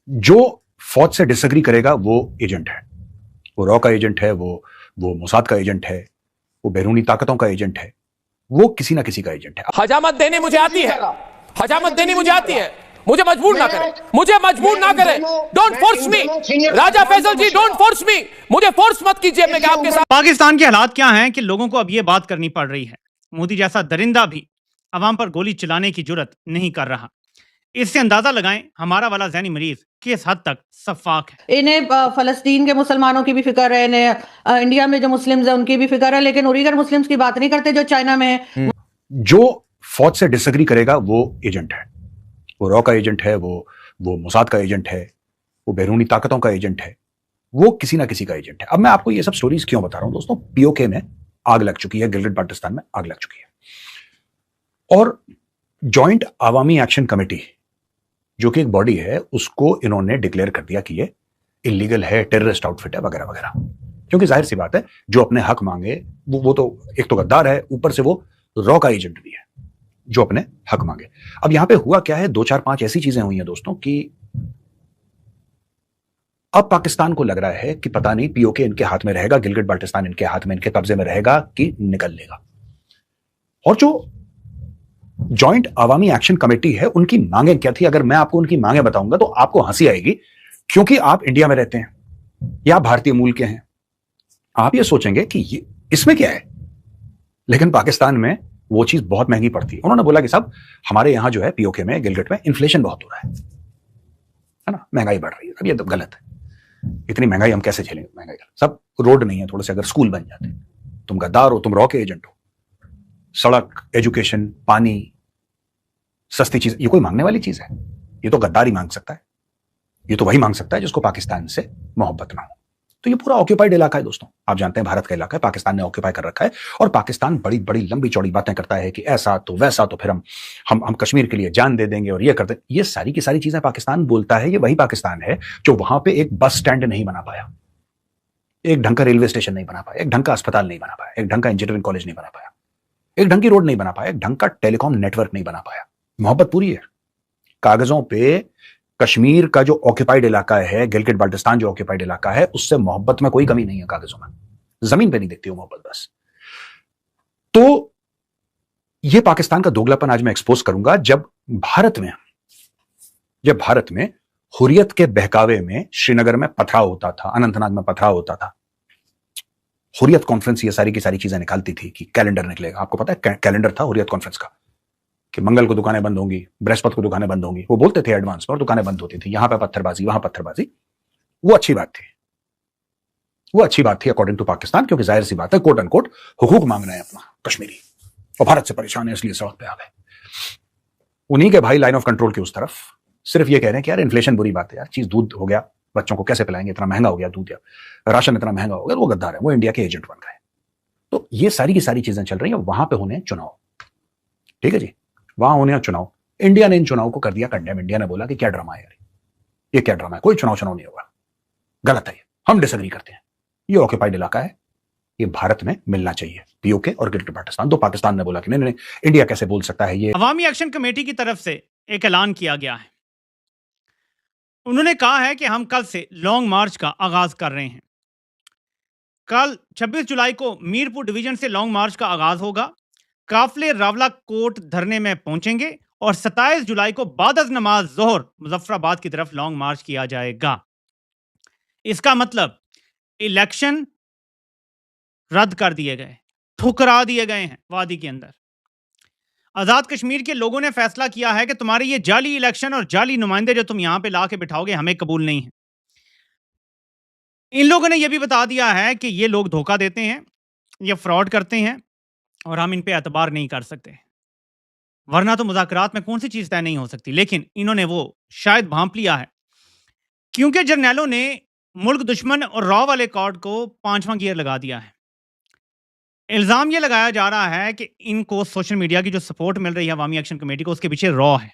जो फौज से डिसएग्री करेगा वो एजेंट है, वो रॉ का एजेंट है, वो मोसाद का एजेंट है, वो बैरूनी ताकतों का एजेंट है, वो किसी ना किसी का एजेंट है। हजामत देनी मुझे आती है, हजामत देनी मुझे आती है, मुझे मजबूर ना करें, मुझे मजबूर ना करें। Don't force me Raja Faisal ji, don't force me, मुझे फोर्स मत कीजिए। मैं क्या आपके साथ। पाकिस्तान के हालात क्या हैं कि लोगों को अब ये बात करनी पड़ रही है, मोदी जैसा दरिंदा भी अवाम पर गोली चलाने की जुर्रत नहीं कर रहा। इससे अंदाजा लगाएं हमारा वाला ज़हनी मरीज किस हद तक सफाक है। इन्हें फलस्तीन के मुसलमानों की भी फिक्र है, इन्हें इंडिया में जो मुस्लिम्स हैं उनकी भी फिक्र है, लेकिन उइगर मुस्लिम्स की बात नहीं करते जो चाइना में है। जो फौज से डिसएग्री करेगा वो एजेंट है, वो रॉ का एजेंट है, वो मोसाद का एजेंट है, वो बैरूनी ताकतों का एजेंट है, वो किसी ना किसी का एजेंट है। अब मैं आपको ये सब स्टोरीज क्यों बता रहा हूं दोस्तों? पीओके में आग लग चुकी है, गिलगिट बाल्टिस्तान में आग लग चुकी है, और जॉइंट अवामी एक्शन कमेटी जो कि एक बॉडी है, उसको इन्होंने डिक्लेयर कर दिया कि ये इलीगल है, टेररिस्ट आउटफिट है वगैरह वगैरह। क्योंकि जाहिर सी बात है, जो अपने हक मांगे वो तो एक तो गद्दार है, ऊपर से वो रॉ का एजेंट भी है जो अपने हक मांगे। अब यहां पे हुआ क्या है, 2 4 5 ऐसी चीजें हुई हैं दोस्तों कि अब पाकिस्तान को लग रहा है कि पता नहीं पीओके इनके हाथ में रहेगा, गिलगिट बाल्टिस्तान इनके हाथ में, इनके कब्जे में रहेगा कि निकल लेगा। और जो जॉइंट अवामी एक्शन कमेटी है, उनकी मांगे क्या थी? अगर मैं आपको उनकी मांगे बताऊंगा तो आपको हंसी आएगी, क्योंकि आप इंडिया में रहते हैं या भारतीय मूल के हैं। आप ये सोचेंगे कि ये इसमें क्या है, लेकिन पाकिस्तान में वो चीज बहुत महंगी पड़ती है। उन्होंने बोला कि साहब हमारे यहां जो है पीओके में, गिलगिट में इन्फ्लेशन बहुत हो रहा है ना, महंगाई बढ़ रही है। अब ये तो गलत है, इतनी महंगाई हम कैसे झेलेंगे? महंगाई सब रोड नहीं है, थोड़े से अगर स्कूल बन जाते, तुम गद्दार हो, तुम रॉ के एजेंट हो। सड़क, एजुकेशन, पानी, सस्ती चीज, ये कोई मांगने वाली चीज है? ये तो गद्दार ही मांग सकता है, ये तो वही मांग सकता है जिसको पाकिस्तान से मोहब्बत ना हो। तो ये पूरा ऑक्यूपाइड इलाका है दोस्तों, आप जानते हैं भारत का इलाका है, पाकिस्तान ने ऑक्यूपाई कर रखा है। और पाकिस्तान बड़ी बड़ी लंबी चौड़ी बातें करता है कि ऐसा तो वैसा, तो फिर हम कश्मीर के लिए जान दे देंगे और ये कर देंगे। ये सारी की सारी चीजें पाकिस्तान बोलता है। ये वही पाकिस्तान है जो वहां पे एक बस स्टैंड नहीं बना पाया, एक ढंग का रेलवे स्टेशन नहीं बना पाया, एक ढंग का अस्पताल नहीं बना पाया, एक ढंग का इंजीनियरिंग कॉलेज नहीं बना पाया, एक ढंग की रोड नहीं बना पाया, एक ढंग का टेलीकॉम नेटवर्क नहीं बना पाया। मोहब्बत पूरी है, कागजों पे कश्मीर का जो ऑक्यूपाइड इलाका है, गिलगिट बाल्टिस्तान जो ऑक्यूपाइड इलाका है, उससे मोहब्बत में कोई कमी नहीं है कागजों में, जमीन पे नहीं दिखती हो मोहब्बत बस। तो ये पाकिस्तान का दोगलापन आज मैं एक्सपोज करूंगा। जब भारत में हुर्रियत के बहकावे में श्रीनगर में पथराव होता था, अनंतनाग में पथराव होता था, हुर्रियत कॉन्फ्रेंस ये सारी की सारी चीजें निकालती थी कि कैलेंडर निकलेगा। आपको पता है कैलेंडर था हुर्रियत कॉन्फ्रेंस का कि मंगल को दुकानें बंद होंगी, बृहस्पति को दुकानें बंद होंगी, वो बोलते थे एडवांस में, और दुकानें बंद होती थी। यहां पे पत्थरबाजी, वहां पत्थरबाजी। वो अच्छी बात थी, वो अच्छी बात थी अकॉर्डिंग टू पाकिस्तान, क्योंकि जाहिर सी बात है कोट अनकोट हुकूक मांग रहे हैं अपना कश्मीरी, और भारत से परेशान है इसलिए सड़क पे आ गए। उन्हीं के भाई लाइन ऑफ कंट्रोल की उस तरफ सिर्फ ये कह रहे हैं कि यार इन्फ्लेशन बुरी बात है यार, चीज दूध हो गया, बच्चों को कैसे पिलाएंगे, इतना महंगा हो गया दूध, या राशन इतना महंगा हो गया। वो गद्दार है, वो इंडिया के एजेंट बन गए। तो ये सारी की सारी चीजें चल रही है। वहां पे होने चुनाव, ठीक है जी, वहां होने चुनाव। इंडिया ने इन चुनाव को कर दिया कंडेम। इंडिया ने बोला कि क्या ड्रामा है यार, ये क्या ड्रामा है, कोई चुनाव नहीं होगा, गलत है, हम डिसएग्री करते हैं, ये ऑक्यूपाइड इलाका है, ये भारत में मिलना चाहिए, पीओके और गिलगिट बाल्टिस्तान। तो पाकिस्तान ने बोला कि नहीं नहीं, इंडिया कैसे बोल सकता है ये। अवामी एक्शन कमेटी की तरफ से एक ऐलान किया गया है। उन्होंने कहा है कि हम कल से लॉन्ग मार्च का आगाज कर रहे हैं। कल 26 जुलाई को मीरपुर डिवीजन से लॉन्ग मार्च का आगाज होगा। काफिले रावला कोट धरने में पहुंचेंगे और 27 जुलाई को बाद अज़ नमाज जोहर मुजफ्फराबाद की तरफ लॉन्ग मार्च किया जाएगा। इसका मतलब इलेक्शन रद्द कर दिए गए, ठुकरा दिए गए हैं वादी के अंदर। आजाद कश्मीर के लोगों ने फैसला किया है कि तुम्हारे ये जाली इलेक्शन और जाली नुमाइंदे जो तुम यहां पे ला के बिठाओगे, हमें कबूल नहीं है। इन लोगों ने यह भी बता दिया है कि ये लोग धोखा देते हैं, ये फ्रॉड करते हैं और हम इन पे एतबार नहीं कर सकते, वरना तो मुज़ाकरात में कौन सी चीज तय नहीं हो सकती। लेकिन इन्होंने वो शायद भांप लिया है, क्योंकि जर्नैलों ने मुल्क दुश्मन और रॉ वाले कार्ड को 5वां गियर लगा दिया है। इल्जाम ये लगाया जा रहा है कि इनको सोशल मीडिया की जो सपोर्ट मिल रही है अवामी एक्शन कमेटी को, उसके पीछे रॉ है।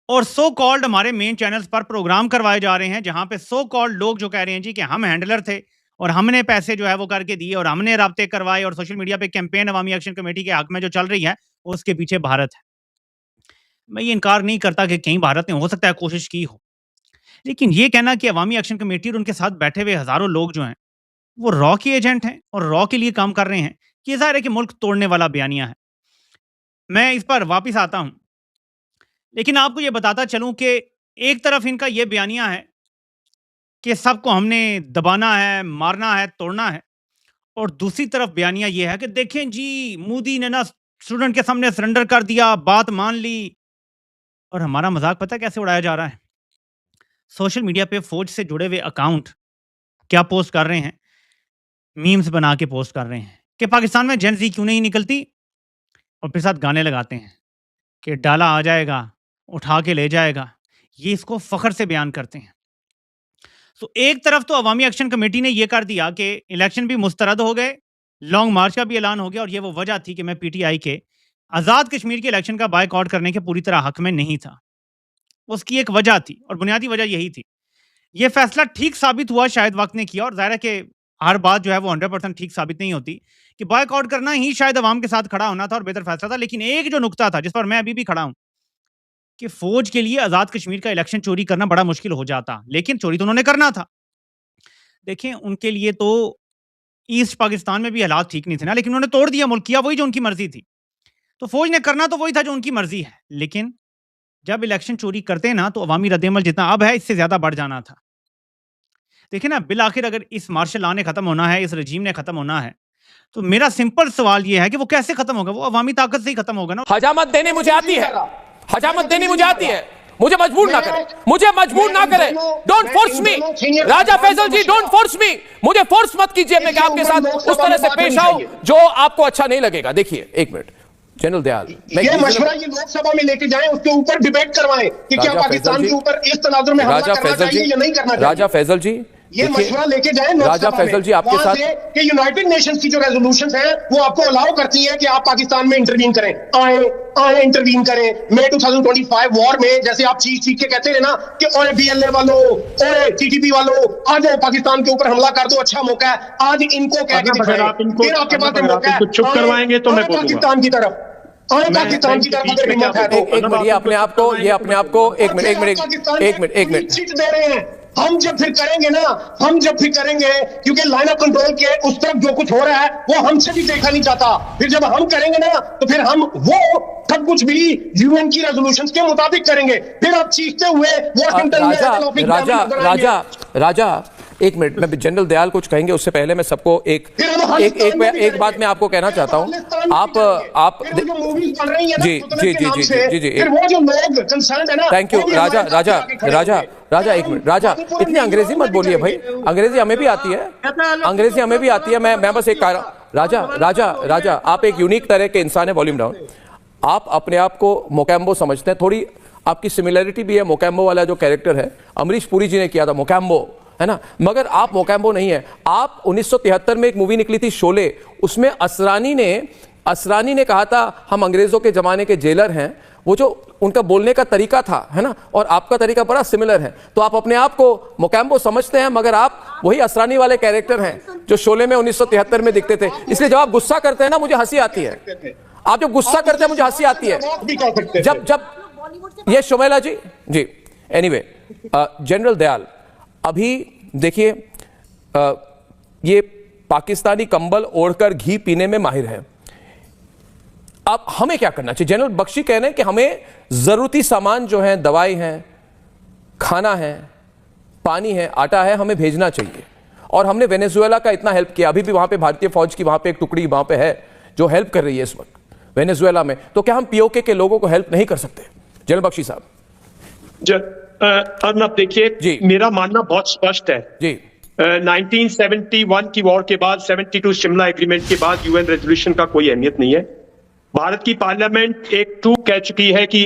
और सो कॉल्ड हमारे मेन चैनल्स पर प्रोग्राम करवाए जा रहे हैं, जहां पे सो कॉल्ड लोग जो कह रहे हैं जी कि हम हैंडलर थे और हमने पैसे जो है वो करके दिए और हमने राब्ते करवाए, और सोशल मीडिया पे कैंपेन अवामी एक्शन कमेटी के हक में जो चल रही है उसके पीछे भारत है। मैं ये इनकार नहीं करता कि कहीं भारत ने हो सकता है कोशिश की हो, लेकिन ये कहना कि अवामी एक्शन कमेटी और उनके साथ बैठे हुए हजारों लोग जो हैं वो रॉ के एजेंट हैं और रॉ के लिए काम कर रहे हैं, ये जाहिर है कि मुल्क तोड़ने वाला बयानिया है। मैं इस पर वापस आता हूं, लेकिन आपको ये बताता चलूं कि एक तरफ इनका ये बयानिया है कि सबको हमने दबाना है, मारना है, तोड़ना है, और दूसरी तरफ बयानिया ये है कि देखें जी, मोदी ने ना स्टूडेंट के सामने सरेंडर कर दिया, बात मान ली। और हमारा मजाक पता कैसे उड़ाया जा रहा है? सोशल मीडिया पे फौज से जुड़े हुए अकाउंट क्या पोस्ट कर रहे हैं? मीम्स बना के पोस्ट कर रहे हैं कि पाकिस्तान में जेन ज़ी क्यों नहीं निकलती, और फिर साथ गाने लगाते हैं कि डाला आ जाएगा, उठा के ले जाएगा। ये इसको फ़ख्र से बयान करते हैं। तो एक तरफ तो अवामी एक्शन कमेटी ने यह कर दिया कि इलेक्शन भी मुस्तरद हो गए, लॉन्ग मार्च का भी ऐलान हो गया, और ये वो वजह थी कि मैं पीटीआई के आज़ाद कश्मीर के इलेक्शन का बायकॉट करने के पूरी तरह हक में नहीं था। उसकी एक वजह थी और बुनियादी वजह यही थी। ये फैसला ठीक साबित हुआ, शायद वक्त ने किया, और जाहिर है कि हर बात जो है वो 100% ठीक साबित नहीं होती, कि बायकॉट करना ही शायद अवाम के साथ खड़ा होना था और बेहतर फैसला था। लेकिन एक जो नुकता था जिस पर मैं अभी भी खड़ा हूं, कि फौज के लिए आज़ाद कश्मीर का इलेक्शन चोरी करना बड़ा मुश्किल हो जाता, लेकिन चोरी तो उन्होंने करना था। देखें, उनके लिए तो ईस्ट पाकिस्तान में भी हालात ठीक नहीं थे ना, लेकिन उन्होंने तोड़ दिया मुल्क, किया वही जो उनकी मर्जी थी। तो फौज ने करना तो वही था जो उनकी मर्जी है, लेकिन जब इलेक्शन चोरी करते ना तो अवामी रद्देमल जितना अब है इससे ज्यादा बढ़ जाना था। देखिए ना, बिल आखिर अगर इस मार्शल लॉ ने खत्म होना है, इस रजीम ने खत्म होना है, तो मेरा सिंपल सवाल ये है कि वो कैसे खत्म होगा? वो अवामी ताकत से ही खत्म होगा ना। हजामत देनी मुझे आती है, हजामत देनी मुझे आती है, मुझे मजबूर ना करें, मुझे मजबूर ना करें। Don't force me Raja Faisal ji, don't force me, मुझे फोर्स मत कीजिए मैं आपके साथ उस तरह से पेश आऊं जो आपको अच्छा नहीं लगेगा। देखिए, एक मिनट, जनरल दयाल, ये मशवरा ये लोकसभा में लेके जाएं, उसके ऊपर डिबेट करवाएं कि क्या पाकिस्तान के ऊपर इस तनाजुर में हमला करना चाहिए या नहीं करना चाहिए। राजा फैसल जी, ये मशवरा लेके जाएं राजा फैसल जी आपके साथ कि यूनाइटेड नेशंस की जो रेजोल्यूशंस हैं वो आपको अलाउ करती है कि आप पाकिस्तान में इंटरवीन करें, आए इंटरवीन करें। मई 2025 वॉर में जैसे आप चीख के कहते रहे ना कि ओए बीएलए वालों, ओए टीटीपी वालों, आ जाओ पाकिस्तान के ऊपर हमला कर दो, अच्छा मौका है। आज इनको कह के दिखाएं, फिर आपके पास मौका है, चुप करवाएंगे तो मैं पाकिस्तान की तरफ, पाकिस्तान की तरफ अगर हिम्मत है तो। एक मिनट, ये अपने आप को एक मिनट सीट दे रहे हैं। हम जब फिर करेंगे, क्योंकि लाइन ऑफ कंट्रोल के उस तरफ जो कुछ हो रहा है वो हमसे भी देखा नहीं जाता। फिर जब हम करेंगे ना तो फिर हम वो सब कुछ भी यूएन की रेजोल्यूशंस के मुताबिक करेंगे। फिर आप चीखते हुए वॉशिंगटन में राजा एक मिनट, मैं जनरल दयाल कुछ कहेंगे उससे पहले मैं सबको एक बात मैं आपको कहना चाहता हूं। आप मूवीज बन रही है ना, जी, वो जो लोग कंसर्न है ना, थैंक यू राजा एक मिनट, राजा इतनी अंग्रेजी मत बोलिए भाई, अंग्रेजी हमें भी आती है, मैं बस एक कह रहा। राजा आप एक यूनिक तरह के इंसान है, वॉल्यूम डाउन। आप अपने आप को मोकैम्बो समझते हैं, थोड़ी आपकी सिमिलरिटी भी है। मोकैम्बो वाला जो कैरेक्टर है अमरीश पुरी जी ने किया था, मोकैम्बो है ना, मगर आप मोकैम्बो नहीं है। आप 1973 में एक मूवी निकली थी शोले, उसमें असरानी ने कहा था हम अंग्रेजों के जमाने के जेलर हैं। वो जो उनका बोलने का तरीका था, है ना, और आपका तरीका बड़ा सिमिलर है। तो आप अपने आप को मोकैम्बो समझते हैं, मगर आप वही असरानी वाले कैरेक्टर हैं जो शोले में 1973 में दिखते थे। इसलिए जब आप गुस्सा करते हैं ना मुझे हंसी आती है, आप जब गुस्सा करते हैं मुझे हंसी आती है। जब ये शोमेला जी एनीवे, जनरल दयाल अभी देखिए, ये पाकिस्तानी कंबल ओढ़कर घी पीने में माहिर है। अब हमें क्या करना चाहिए? जनरल बख्शी कह रहे हैं कि हमें जरूरती सामान जो है, दवाई है, खाना है, पानी है, आटा है, हमें भेजना चाहिए। और हमने वेनेजुएला का इतना हेल्प किया, अभी भी वहां पे भारतीय फौज की वहां पे एक टुकड़ी वहां पे है जो हेल्प कर रही है इस वक्त वेनेजुएला में। तो क्या हम पीओके के लोगों को हेल्प नहीं कर सकते? जनरल बख्शी साहब। अर्नब देखिए, मेरा मानना बहुत स्पष्ट है जी। 1971 की वॉर के बाद, 72 शिमला एग्रीमेंट के बाद यूएन रेजोल्यूशन का कोई अहमियत नहीं है। भारत की पार्लियामेंट एक ट्रूथ कह चुकी है कि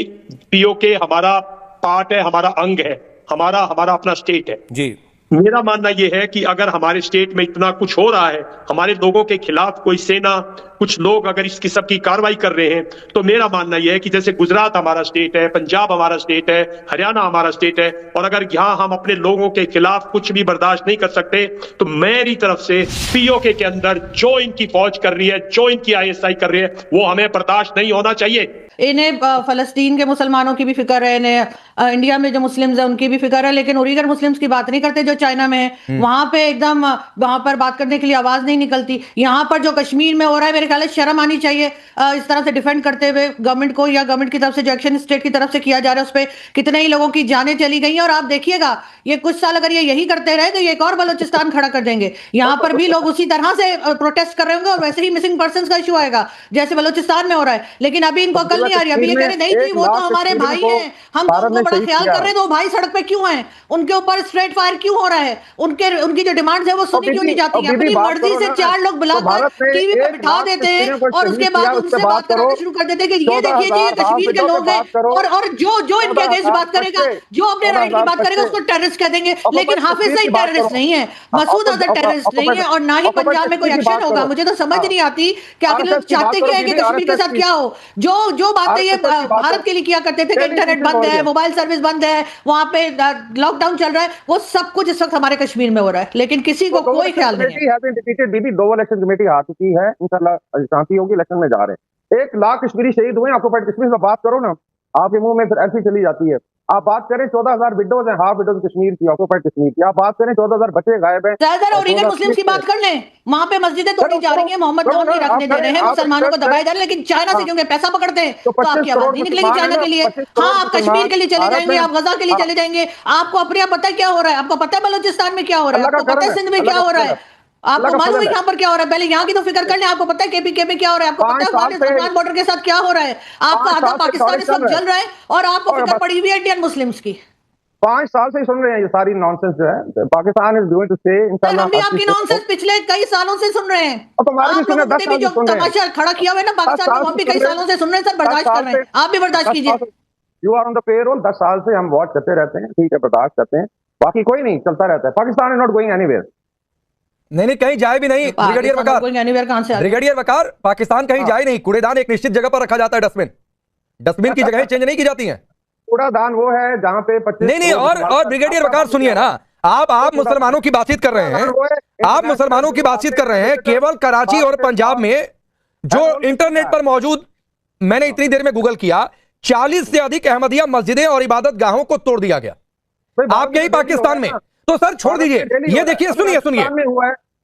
पीओके हमारा पार्ट है, हमारा अंग है, हमारा अपना स्टेट है जी। मेरा मानना यह है कि अगर हमारे स्टेट में इतना कुछ हो रहा है, हमारे लोगों के खिलाफ कोई सेना, कुछ लोग अगर इस किस्म की कार्रवाई कर रहे हैं, तो मेरा मानना यह है कि जैसे गुजरात हमारा स्टेट है, पंजाब हमारा स्टेट है, हरियाणा हमारा स्टेट है, और अगर यहां हम अपने लोगों के खिलाफ कुछ भी बर्दाश्त नहीं कर सकते, तो मेरी तरफ से पीओके के अंदर जो इनकी फौज कर रही है, जो इनकी आईएसआई कर रही है, वो हमें बर्दाश्त नहीं होना चाहिए। इन्हें फलस्तीन के मुसलमानों की भी फिक्र है, इन्हें इंडिया में जो मुस्लिम्स है उनकी भी फिक्र है, लेकिन उरीगर मुस्लिम्स की बात नहीं करते जो चाइना में है। वहां पे एकदम वहां पर बात करने के लिए आवाज नहीं निकलती। यहाँ पर जो कश्मीर में हो रहा है, मेरे ख्याल से शर्म आनी चाहिए इस तरह से डिफेंड करते हुए गवर्नमेंट को, या गवर्नमेंट की तरफ से जो एक्शन स्टेट की तरफ से किया जा रहा है उस पर कितने ही लोगों की जानें चली गई हैं। और आप देखिएगा ये कुछ साल अगर ये यही करते रहे तो ये एक और बलोचिस्तान खड़ा कर देंगे। यहाँ पर भी लोग उसी तरह से प्रोटेस्ट कर रहे होंगे और वैसे ही मिसिंग पर्सन का इशू आएगा जैसे बलोचिस्तान में हो रहा है। लेकिन अभी इनको अकल नहीं आ रही। अभी ये कह रहे नहीं जी वो तो हमारे भाई हैं, हम तो उनको बड़ा ख्याल कर रहे हैं, तो भाई सड़क पे क्यों हैं, उनके ऊपर स्ट्रेट फायर क्यों हो रहा है, उनकी जो डिमांड्स है वो सुनी क्यों नहीं जाती है। अपनी मर्जी से 4 लोग बुलाकर टीवी पे बिठा देते हैं और उसके बाद उनसे बात करना शुरू कर देते हैं कि ये देखिए जी ये कश्मीर के लोग हैं, और जो इनके अगेंस्ट बात करेगा, जो अपने राइट की बात करेगा उसको टेररिस्ट कह देंगे। लेकिन हाफिज सईद टेररिस्ट नहीं है, मसूद अजहर टेररिस्ट नहीं है, और ना ही पंजाब में कोई एक्शन होगा। मुझे तो समझ नहीं आती कि आखिर लोग चाहते क्या है कि कश्मीर के साथ क्या हो। जो बातें ये भारत के लिए किया करते थे कि इंटरनेट बंद है, मोबाइल सर्विस बंद है, वहां पे लॉकडाउन चल रहा है, वो सब कुछ इस वक्त हमारे कश्मीर में हो रहा है, लेकिन किसी को कोई ख्याल नहीं है। दीदी 2 इलेक्शन कमेटी आ चुकी है, इंशाल्लाह शांति होगी, इलेक्शन में जा रहे हैं। 1 लाख कश्मीरी शहीद हुए। ऑक्युपाइड कश्मीर में बात करो ना, आपके मुंह में फिर ऐसी चली जाती है। आप बात करें 14,000 विडोज हैं, हाफ विडोज कश्मीर की, ऑक्युपाइड कश्मीर की। आप बात करें 14,000 बच्चे गायब हैं। ज्यादा उरीगर मुस्लिम्स की बात कर लें, वहां पे मस्जिदें तोड़ी जा रही हैं, मोहम्मद नौन नहीं रखने दे रहे हैं, मुसलमानों को दबाए जा रहे हैं, लेकिन चाइना से क्योंकि पैसा पकड़ते हैं तो आपकी आवाज नहीं निकलेगी चाइना के लिए। हाँ, आप कश्मीर के लिए चले जाएंगे, आप गजा के लिए चले जाएंगे, आपको अपने यहाँ पता है क्या हो रहा है, आपको पता है बलोचिस्तान में क्या हो रहा है, आपको पता है सिंध में क्या हो रहा है, आपको मालूम है यहाँ पर क्या हो रहा है। पहले यहाँ की तो फिक्र कर लें, आपको पता है केपीके में क्या हो रहा है, आपको पता है अफगान बॉर्डर के साथ क्या हो रहा है, आपका आधा पाकिस्तान इस वक्त जल रहा है और आपको फिक्र पड़ी हुई है इंडियन मुस्लिम्स की। 5 साल से सुन रहे हैं ये सारी नॉनसेंस जो है। पाकिस्तान इज गोइंग टू से इंशाल्लाह। हम भी आपकी नॉनसेंस पिछले कई सालों से सुन रहे हैं। तो हमारे भी सुन रहे हैं, 10 साल जो से सुन रहे हैं। तमाशा खड़ा किया हुआ है ना पाकिस्तान में, हम भी कई सालों से सुन रहे हैं सर, बर्दाश्त कर रहे हैं, आप भी बर्दाश्त कीजिए। You are on the payroll. 10 साल से हम वॉच करते रहते हैं, ठीक है, बर्दाश्त करते हैं, बाकी कोई नहीं, चलता रहता है। Pakistan is not going anywhere. नहीं कहीं जाए भी नहीं। ब्रिगेडियर वकार, ब्रिगेडियर वकार, पाकिस्तान कहीं जाए नहीं। कूड़ेदान एक निश्चित जगह पर रखा जाता है, डस्टबिन की जगह चेंज नहीं की जाती है। कूड़ादान वो है जहां पे 25 नहीं और ब्रिगेडियर वकार सुनिए ना, आप मुसलमानों की बातचीत कर रहे हैं, आप मुसलमानों की बातचीत कर रहे हैं। केवल कराची और पंजाब में जो इंटरनेट पर मौजूद, मैंने इतनी देर में गूगल किया, 40 से अधिक अहमदिया मस्जिदें और इबादत गाहों को तोड़ दिया गया, आप यही पाकिस्तान में। तो सर छोड़ दीजिए, ये देखिए, सुनिए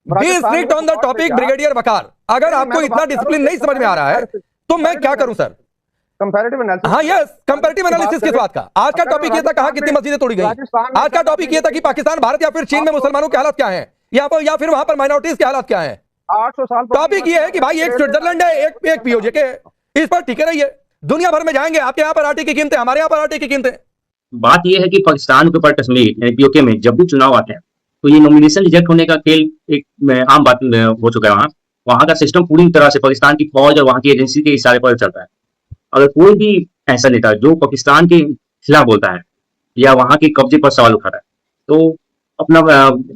be strict on the topic brigadier Waqar. अगर आपको इतना डिसिप्लिन नहीं समझ में आ रहा है तो मैं क्या करूं सर? Comparative analysis. हाँ यस, कंपैरेटिव एनालिसिस किस बात का? आज का टॉपिक ये था कहा कितनी मस्जिदें तोड़ी गई। आज का टॉपिक ये था कि पाकिस्तान, भारत या फिर चीन में मुसलमानों के हालात क्या हैं, या फिर वहां पर माइनॉरिटीज के हालात क्या हैं। 800 साल टॉपिक ये है कि भाई एक स्विट्जरलैंड है, एक पीओजे के, इस पर टिके रहिए। दुनिया भर में जाएंगे, आपके यहाँ पर आटे की कीमतें, हमारे यहाँ पर आटे की कीमतें। बात यह है कि पाकिस्तान के ऊपर कश्मीर पीओके में जब भी चुनाव आते हैं तो ये नॉमिनेशन रिजेक्ट होने का खेल एक आम बात हो चुका है। वहां का सिस्टम पूरी तरह से पाकिस्तान की फौज और वहां की एजेंसी के इशारे पर चलता है। अगर कोई भी ऐसा नेता जो पाकिस्तान के खिलाफ बोलता है या वहां के कब्जे पर सवाल उठाता है तो अपना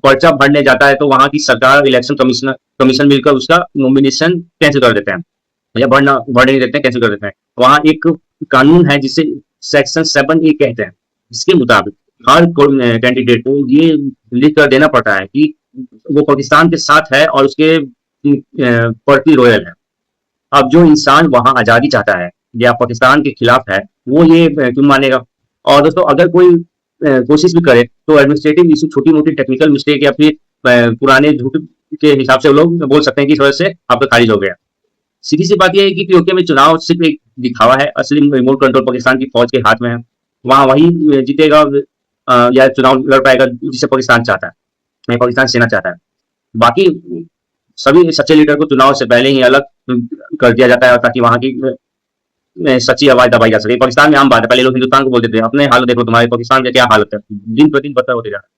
पर्चा भरने जाता है, तो वहां की सरकार, इलेक्शन कमीशन मिलकर उसका नॉमिनेशन कैंसिल कर देते हैं या भरने नहीं देते हैं, कैंसिल कर देते हैं। वहां एक कानून है जिसे सेक्शन 7A कहते हैं, जिसके मुताबिक हर कैंडिडेट को ये लिख कर देना पड़ता है कि वो पाकिस्तान के साथ है और उसके पार्टी रॉयल है। अब जो इंसान वहां आजादी चाहता है या पाकिस्तान के खिलाफ है वो ये क्यों मानेगा? और दोस्तों अगर कोई कोशिश भी करे तो एडमिनिस्ट्रेटिव इशू, छोटी मोटी टेक्निकल मिस्टेक या फिर पुराने झूठ के हिसाब से लोग बोल सकते हैं कि इस वजह से आपका खारिज हो गया। सीधी सी बात यह है कि पीओके में चुनाव सिर्फ एक दिखावा है, असली रिमोट कंट्रोल पाकिस्तान की फौज के हाथ में है। वहां वही जीतेगा या चुनाव लड़ पाएगा जिसे पाकिस्तान चाहता है, पाकिस्तान सेना चाहता है। बाकी सभी सच्चे लीडर को चुनाव से पहले ही अलग कर दिया जाता है ताकि वहां की सच्ची आवाज दबाई जा सके। पाकिस्तान में आम बात है, पहले लोग हिंदुस्तान को बोलते थे, अपने हालत देखो तुम्हारे पाकिस्तान का क्या हालत है, दिन प्रतिदिन बदतर होते जा रहा है।